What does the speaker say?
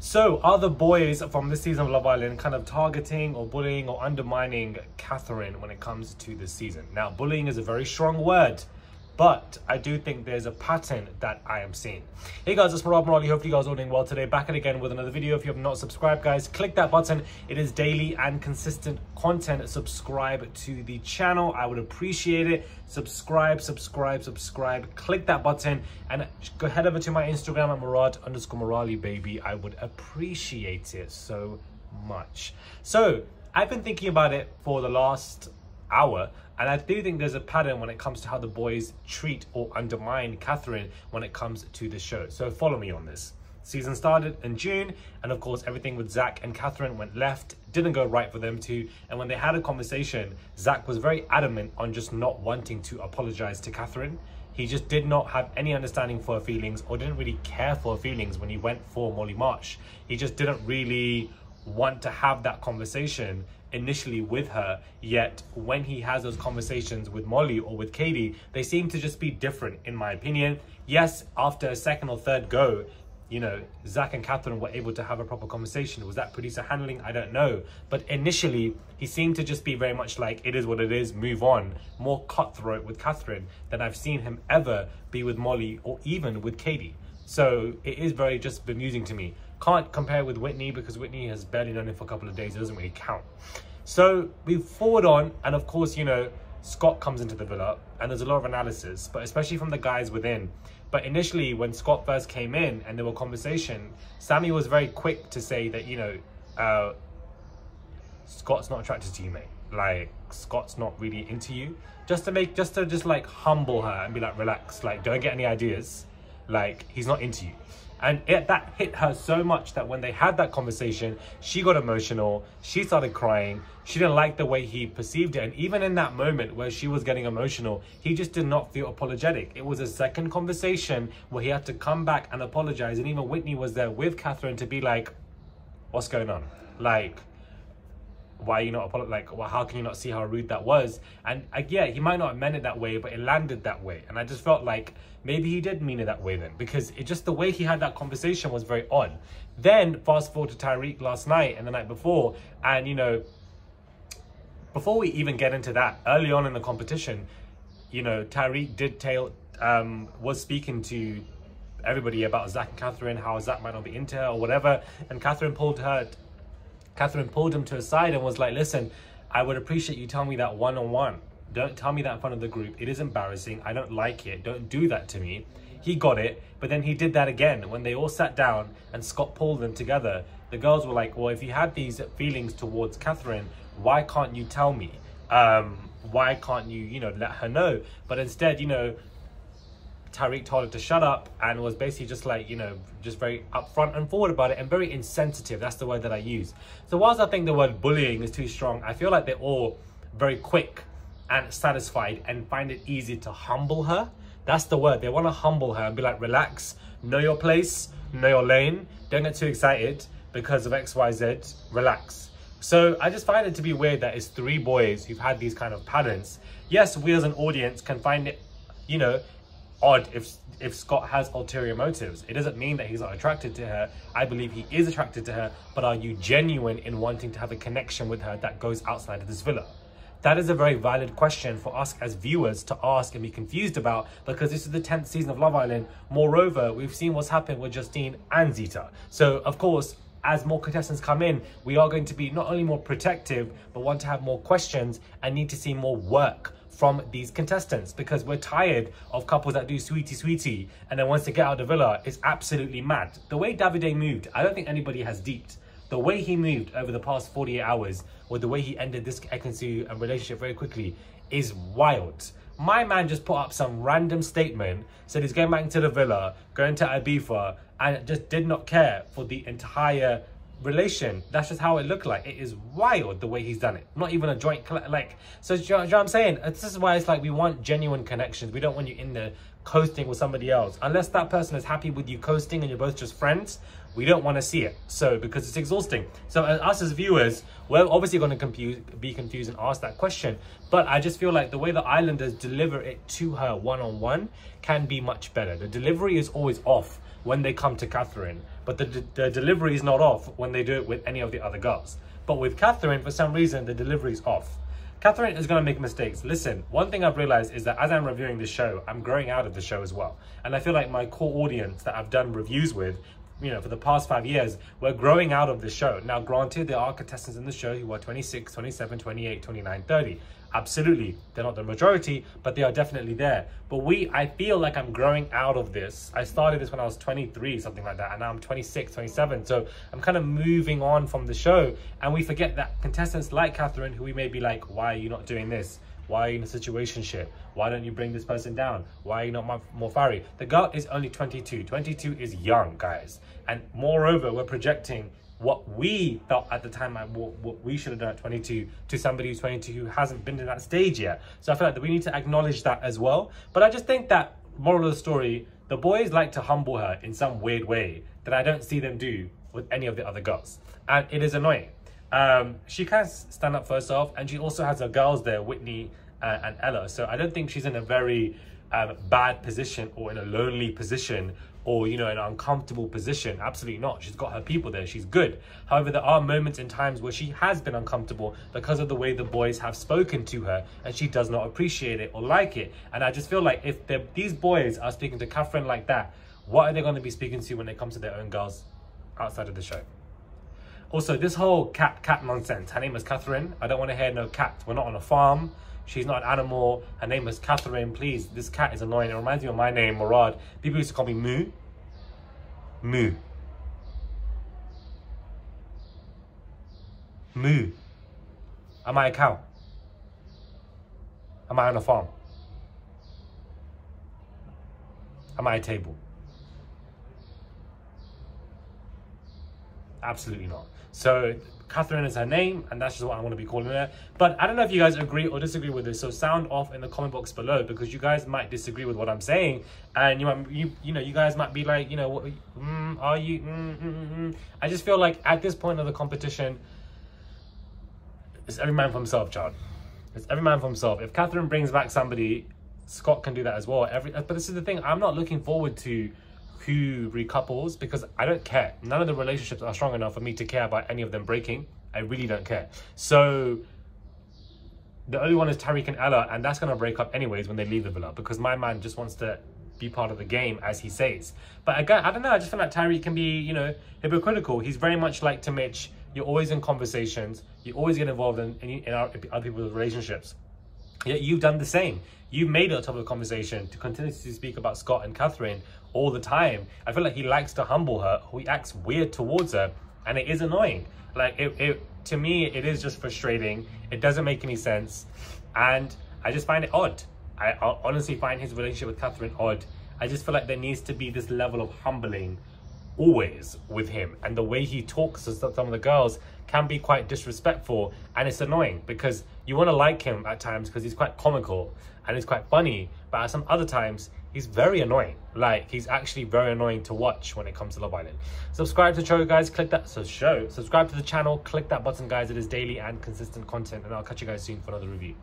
So, are the boys from this season of Love Island kind of targeting or bullying or undermining Catherine when it comes to this season? Now, bullying is a very strong word, but I do think there's a pattern that I am seeing. Hey guys, it's Murad Merali. Hopefully you guys are all doing well today. Back and again with another video. If you have not subscribed, guys, click that button. It is daily and consistent content. Subscribe to the channel. I would appreciate it. Subscribe. Click that button and go head over to my Instagram at Murad_Merali, baby. I would appreciate it so much. So I've been thinking about it for the last hour, and I do think there's a pattern when it comes to how the boys treat or undermine Catherine when it comes to the show. So follow me on this. Season started in June, and of course everything with Zach and Catherine went left, didn't go right for them two. And when they had a conversation, Zach was very adamant on just not wanting to apologize to Catherine. He just did not have any understanding for her feelings, or didn't really care for her feelings when he went for Molly Marsh. He just didn't really want to have that conversation initially with her, yet when he has those conversations with Molly or with Katie, they seem to just be different, in my opinion. Yes, after a second or third go, you know, Zach and Catherine were able to have a proper conversation. Was that producer handling? I don't know. But initially, he seemed to just be very much like, it is what it is, move on. More cutthroat with Catherine than I've seen him ever be with Molly or even with Katie. So it is very just bemusing to me. Can't compare with Whitney because Whitney has barely known him for a couple of days. It doesn't really count. So we forward on, and of course, you know, Scott comes into the villa and there's a lot of analysis, but especially from the guys within. But initially, when Scott first came in and there were conversation, Sammy was very quick to say that, you know, Scott's not attracted to you, mate. Like, Scott's not really into you. Just to like humble her and be like, relax, like, don't get any ideas. Like, he's not into you. And that hit her so much that when they had that conversation, she got emotional. She started crying. She didn't like the way he perceived it. And even in that moment where she was getting emotional, he just did not feel apologetic. It was a second conversation where he had to come back and apologize. And even Whitney was there with Catherine to be like, what's going on? Like, why are you not like, well, how can you not see how rude that was? And yeah, he might not have meant it that way, but it landed that way. And I just felt like maybe he did mean it that way then, because it just, the way he had that conversation was very odd. Then fast forward to Tyrique last night and the night before, and you know, before we even get into that, early on in the competition, you know, Tyrique was speaking to everybody about Zach and Catherine, how Zach might not be into her or whatever, and Catherine pulled him to a side and was like, listen, I would appreciate you telling me that one-on-one. Don't tell me that in front of the group. It is embarrassing. I don't like it. Don't do that to me. He got it, but then he did that again. When they all sat down and Scott pulled them together, the girls were like, well, if you had these feelings towards Catherine, why can't you tell me? Why can't you, you know, let her know? But instead, you know, Tyrique told her to shut up and was basically just like, you know, just very upfront and forward about it and very insensitive. That's the word that I use. So whilst I think the word bullying is too strong, I feel like they're all very quick and satisfied and find it easy to humble her. That's the word. They want to humble her and be like, relax, know your place, know your lane. Don't get too excited because of X, Y, Z, relax. So I just find it to be weird that it's three boys who've had these kind of patterns. Yes, we as an audience can find it, you know, odd if Scott has ulterior motives. It doesn't mean that he's not attracted to her. I believe he is attracted to her, but are you genuine in wanting to have a connection with her that goes outside of this villa? That is a very valid question for us as viewers to ask and be confused about, because this is the 10th season of Love Island. Moreover, we've seen what's happened with Justine and Zita. So of course, as more contestants come in, we are going to be not only more protective, but want to have more questions and need to see more work from these contestants, because we're tired of couples that do sweetie and then once they get out of the villa, it's absolutely mad. The way Davide moved, I don't think anybody has deeped. The way he moved over the past 48 hours, or the way he ended this Ekin-Su relationship very quickly, is wild. My man just put up some random statement, said he's going back into the villa, going to Ibiza, and just did not care for the entire relation. That's just how it looked like. It is wild the way he's done it. Not even a joint, like, so do you know what I'm saying? This is why it's like, we want genuine connections. We don't want you in there coasting with somebody else. Unless that person is happy with you coasting and you're both just friends, we don't want to see it. So, because it's exhausting. So us as viewers, we're obviously going to be confused and ask that question. But I just feel like the way the Islanders deliver it to her one-on-one can be much better. The delivery is always off. when they come to Catherine, but the delivery is not off when they do it with any of the other girls. But with Catherine, for some reason, the delivery is off. Catherine is going to make mistakes. Listen, one thing I've realized is that as I'm reviewing the show, I'm growing out of the show as well. And I feel like my core audience that I've done reviews with, you know, for the past 5 years, we're growing out of the show. Now, granted, there are contestants in the show who are 26, 27, 28, 29, 30. Absolutely, they're not the majority, but they are definitely there. But I feel like I'm growing out of this. I started this when I was 23, something like that, and now I'm 26, 27. So I'm kind of moving on from the show, and we forget that contestants like Catherine, who we may be like, why are you not doing this? Why are you in a situationship? Why don't you bring this person down? Why are you not more fiery? The girl is only 22. 22 is young, guys. And moreover, we're projecting what we felt at the time, what we should have done at 22 to somebody who's 22 who hasn't been to that stage yet. So I feel like that we need to acknowledge that as well. But I just think that, moral of the story, the boys like to humble her in some weird way that I don't see them do with any of the other girls. And it is annoying. She can stand up for herself, and she also has her girls there, Whitney and Ella. So I don't think she's in a very bad position or in a lonely position or, you know, in an uncomfortable position. Absolutely not. She's got her people there. She's good. However, there are moments in times where she has been uncomfortable because of the way the boys have spoken to her, and she does not appreciate it or like it. And I just feel like if these boys are speaking to Catherine like that, what are they going to be speaking to when it comes to their own girls outside of the show? Also, this whole cat nonsense. Her name is Catherine. I don't want to hear no cat. We're not on a farm. She's not an animal. Her name is Catherine. Please, this cat is annoying. It reminds me of my name, Murad. People used to call me Moo. Moo. Moo. Am I a cow? Am I on a farm? Am I a table? Absolutely not. So Catherine is her name, and that's just what I want to be calling her. But I don't know if you guys agree or disagree with this, so sound off in the comment box below, because you guys might disagree with what I'm saying, and you guys might be like, you know, what, are you? I just feel like at this point of the competition, it's every man for himself, child. It's every man for himself. If Catherine brings back somebody, Scott can do that as well. But this is the thing, I'm not looking forward to who recouples, because I don't care. None of the relationships are strong enough for me to care about any of them breaking. I really don't care. So the only one is Tariq and Ella, and that's going to break up anyways when they leave the villa, because my man just wants to be part of the game, as he says. But again, I don't know, I just feel like Tariq can be, you know, hypocritical. He's very much like to Mitch. You're always in conversations. You always get involved in other people's relationships. Yet you've done the same. You made it a topic of conversation to continue to speak about Scott and Catherine all the time. I feel like he likes to humble her. He acts weird towards her, and it is annoying. Like, to me, it is just frustrating. It doesn't make any sense, and I just find it odd. I honestly find his relationship with Catherine odd. I just feel like there needs to be this level of humbling always with him, and the way he talks to some of the girls can be quite disrespectful, and it's annoying because you want to like him at times because he's quite comical and he's quite funny, but at some other times he's very annoying. Like, he's actually very annoying to watch when it comes to Love Island. Subscribe to the show, guys. Subscribe to the channel, click that button, guys. It is daily and consistent content, and I'll catch you guys soon for another review.